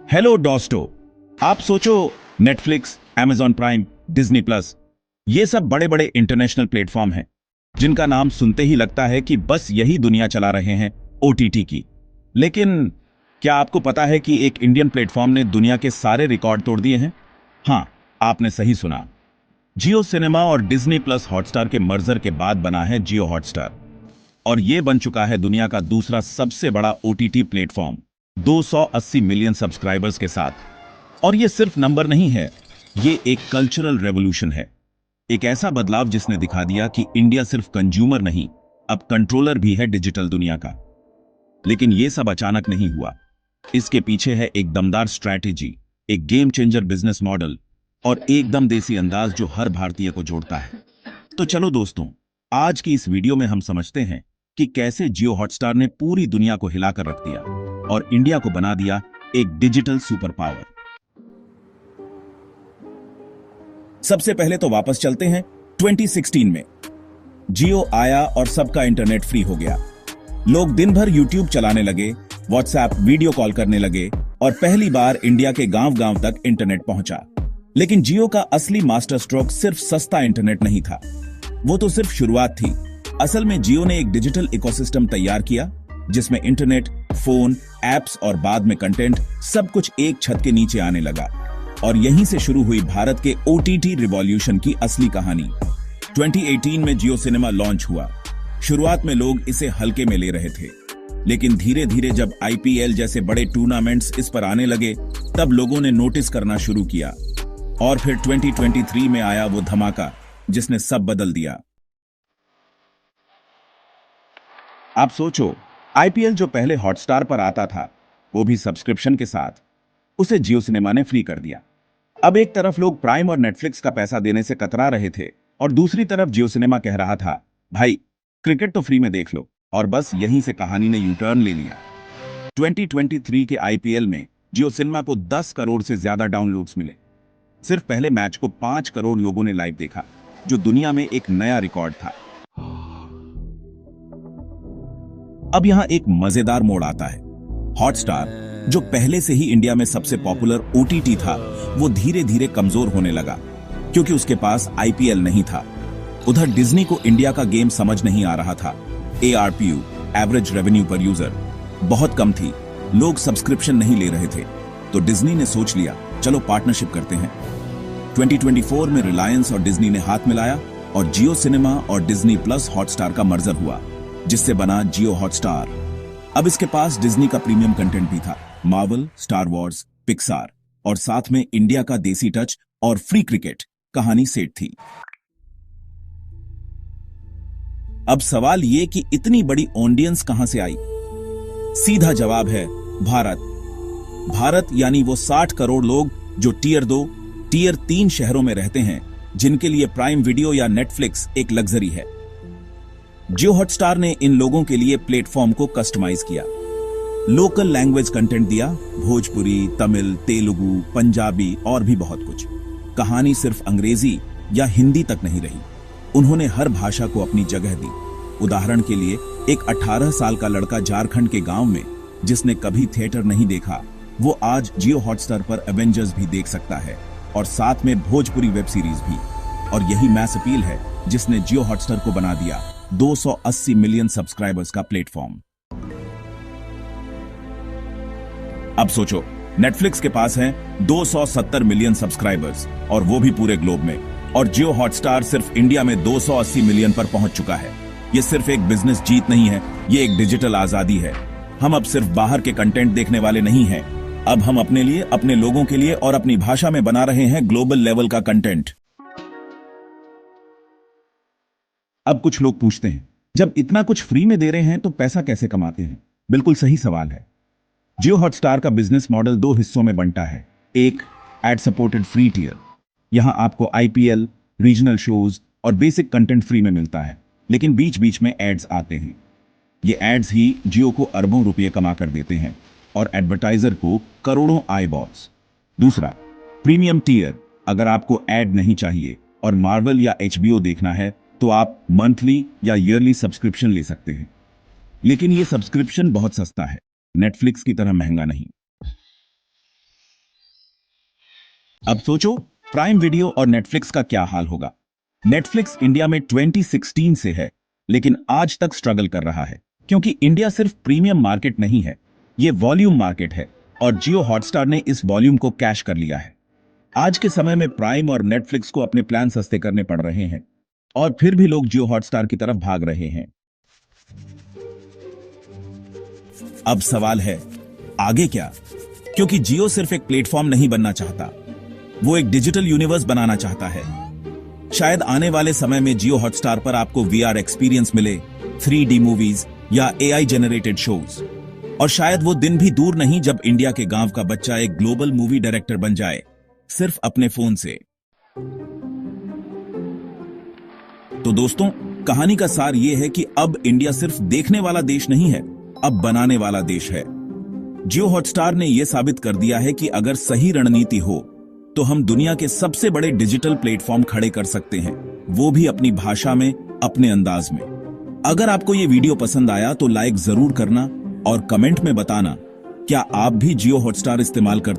Hello दोस्तों। आप सोचो, Netflix, amazon prime, Disney plus, ये सब बड़े बड़े इंटरनेशनल प्लेटफॉर्म हैं जिनका नाम सुनते ही लगता है कि बस यही दुनिया चला रहे हैं, ओटीटी की। लेकिन क्या आपको पता है कि एक इंडियन प्लेटफॉर्म ने दुनिया के सारे रिकॉर्ड तोड़ दिए हैं? हाँ, आपने सही सुना। जियो सिनेमा और डिज्नी प्लस हॉटस्टार के मर्जर के बाद बना है जियो हॉटस्टार, और ये बन चुका है दुनिया का दूसरा सबसे बड़ा ओटीटी प्लेटफॉर्म, 280 मिलियन सब्सक्राइबर्स के साथ। और ये सिर्फ नंबर नहीं है, ये एक कल्चरल रेवोल्यूशन है। एक ऐसा बदलाव जिसने दिखा दिया कि इंडिया सिर्फ कंज्यूमर नहीं, अब कंट्रोलर भी है डिजिटल दुनिया का। लेकिन ये सब अचानक नहीं हुआ। इसके पीछे है एक दमदार स्ट्रैटेजी, एक गेम चेंजर बिजनेस मॉडल और एकदम देसी अंदाज जो हर भारतीय को जोड़ता है। तो चलो दोस्तों, आज की इस वीडियो में हम समझते हैं कि कैसे जियो हॉटस्टार ने पूरी दुनिया को हिलाकर रख दिया और इंडिया को बना दिया एक डिजिटल सुपर पावर। सबसे पहले तो वापस चलते हैं 2016 में। जियो आया और सबका इंटरनेट फ्री हो गया। लोग दिन भर यूट्यूब चलाने लगे, व्हाट्सएप वीडियो कॉल करने लगे और पहली बार इंडिया के गांव-गांव तक इंटरनेट पहुंचा। लेकिन जियो का असली मास्टर स्ट्रोक सिर्फ सस्ता इंटरनेट नहीं था, वो तो सिर्फ शुरुआत थी। असल में जियो ने एक डिजिटल इकोसिस्टम तैयार किया जिसमें इंटरनेट, फोन, एप्स और बाद में कंटेंट सब कुछ एक छत के नीचे आने लगा। और यहीं से शुरू हुई भारत के ओटीटी रिवॉल्यूशन की असली कहानी। 2018 में जियो सिनेमा लॉन्च हुआ। शुरुआत में लोग इसे हल्के में ले रहे थे, लेकिन धीरे धीरे जब आईपीएल जैसे बड़े टूर्नामेंट्स इस पर आने लगे, तब लोगों ने नोटिस करना शुरू किया। और फिर 2023 में आया वो धमाका जिसने सब बदल दिया। आप सोचो, आईपीएल जो पहले हॉटस्टार पर आता था, वो भी सब्सक्रिप्शन के साथ, उसे जियो सिनेमा ने फ्री कर दिया। अब एक तरफ लोग प्राइम और नेटफ्लिक्स का पैसा देने से कतरा रहे थे और दूसरी तरफ जियो सिनेमा कह रहा था, भाई क्रिकेट तो फ्री में देख लो। और बस यहीं से कहानी ने यू टर्न ले लिया। 2023 के आईपीएल में जियो सिनेमा को 10 करोड़ से ज्यादा डाउनलोड्स मिले। सिर्फ पहले मैच को 5 करोड़ लोगों ने लाइव देखा, जो दुनिया में एक नया रिकॉर्ड था। अब यहां एक मजेदार मोड़ आता है। हॉटस्टार, जो पहले से ही इंडिया में सबसे पॉपुलर ओटीटी था, वो धीरे धीरे कमजोर होने लगा क्योंकि उसके पास आईपीएल नहीं था। उधर डिज्नी को इंडिया का गेम समझ नहीं आ रहा था। एआरपीयू, एवरेज रेवेन्यू पर यूजर, बहुत कम थी। लोग सब्सक्रिप्शन नहीं ले रहे थे। तो डिज्नी ने सोच लिया, चलो पार्टनरशिप करते हैं। 2024 में रिलायंस और डिज्नी ने हाथ मिलाया और जियो सिनेमा और डिज्नी प्लस हॉटस्टार का मर्जर हुआ, जिससे बना जियो हॉटस्टार। अब इसके पास डिज्नी का प्रीमियम कंटेंट भी था, मार्वल, स्टार वॉर्स, पिक्सार, और साथ में इंडिया का देसी टच और फ्री क्रिकेट। कहानी सेट थी। अब सवाल ये कि इतनी बड़ी ऑडियंस कहां से आई? सीधा जवाब है भारत। भारत यानी वो 60 करोड़ लोग जो टियर 2, टियर 3 शहरों में रहते हैं, जिनके लिए प्राइम वीडियो या नेटफ्लिक्स एक लग्जरी है। जियो हॉटस्टार ने इन लोगों के लिए प्लेटफॉर्म को कस्टमाइज किया, लोकल लैंग्वेज कंटेंट दिया, भोजपुरी, तमिल, तेलुगु, पंजाबी और भी बहुत कुछ। कहानी सिर्फ अंग्रेजी या हिंदी तक नहीं रही, उन्होंने हर भाषा को अपनी जगह दी। उदाहरण के लिए, एक 18 साल का लड़का झारखंड के गांव में जिसने कभी थिएटर नहीं देखा, वो आज जियो हॉटस्टार पर एवेंजर्स भी देख सकता है, और साथ में भोजपुरी वेब सीरीज भी। और यही मैस अपील है जिसने जियो हॉटस्टार को बना दिया 280 मिलियन सब्सक्राइबर्स का प्लेटफॉर्म। अब सोचो, नेटफ्लिक्स के पास है 270 मिलियन सब्सक्राइबर्स, और वो भी पूरे ग्लोब में। और जियो हॉटस्टार सिर्फ इंडिया में 280 मिलियन पर पहुंच चुका है। ये सिर्फ एक बिजनेस जीत नहीं है, ये एक डिजिटल आजादी है। हम अब सिर्फ बाहर के कंटेंट देखने वाले नहीं हैं, अब हम अपने लिए, अपने लोगों के लिए और अपनी भाषा में बना रहे हैं ग्लोबल लेवल का कंटेंट। अब कुछ लोग पूछते हैं, जब इतना कुछ फ्री में दे रहे हैं तो पैसा कैसे कमाते हैं? बिल्कुल सही सवाल है। जियो हॉटस्टार का बिजनेस मॉडल 2 हिस्सों में बंटा है। एक, एड सपोर्टेड फ्री टियर। यहां आपको आईपीएल, रीजनल शोज और बेसिक कंटेंट फ्री में मिलता है, लेकिन बीच बीच में एड्स आते हैं। ये एड्स ही जियो को अरबों रुपये कमा कर देते हैं और एडवर्टाइजर को करोड़ों आई बॉल्स। दूसरा, प्रीमियम टियर। अगर आपको एड नहीं चाहिए और मार्वल या एचबीओ देखना है, तो आप मंथली या ईयरली सब्सक्रिप्शन ले सकते हैं। लेकिन ये सब्सक्रिप्शन बहुत सस्ता है, नेटफ्लिक्स की तरह महंगा नहीं। अब सोचो प्राइम वीडियो और नेटफ्लिक्स का क्या हाल होगा। नेटफ्लिक्स इंडिया में 2016 से है, लेकिन आज तक स्ट्रगल कर रहा है क्योंकि इंडिया सिर्फ प्रीमियम मार्केट नहीं है, ये वॉल्यूम मार्केट है और जियो हॉटस्टार ने इस वॉल्यूम को कैश कर लिया है। आज के समय में प्राइम और नेटफ्लिक्स को अपने प्लान सस्ते करने पड़ रहे हैं और फिर भी लोग जियो हॉटस्टार की तरफ भाग रहे हैं। अब सवाल है आगे क्या? क्योंकि जियो सिर्फ एक प्लेटफॉर्म नहीं बनना चाहता, वो एक डिजिटल यूनिवर्स बनाना चाहता है। शायद आने वाले समय में जियो हॉटस्टार पर आपको वीआर एक्सपीरियंस मिले, 3D मूवीज या AI जनरेटेड शोज, और शायद वो दिन भी दूर नहीं जब इंडिया के गांव का बच्चा एक ग्लोबल मूवी डायरेक्टर बन जाए, सिर्फ अपने फोन से। तो दोस्तों, कहानी का सार यह है कि अब इंडिया सिर्फ देखने वाला देश नहीं है, अब बनाने वाला देश है। जियो हॉटस्टार ने यह साबित कर दिया है कि अगर सही रणनीति हो तो हम दुनिया के सबसे बड़े डिजिटल प्लेटफॉर्म खड़े कर सकते हैं, वो भी अपनी भाषा में, अपने अंदाज में। अगर आपको यह वीडियो पसंद आया तो लाइक जरूर करना और कमेंट में बताना क्या आप भी जियो हॉटस्टार इस्तेमाल करते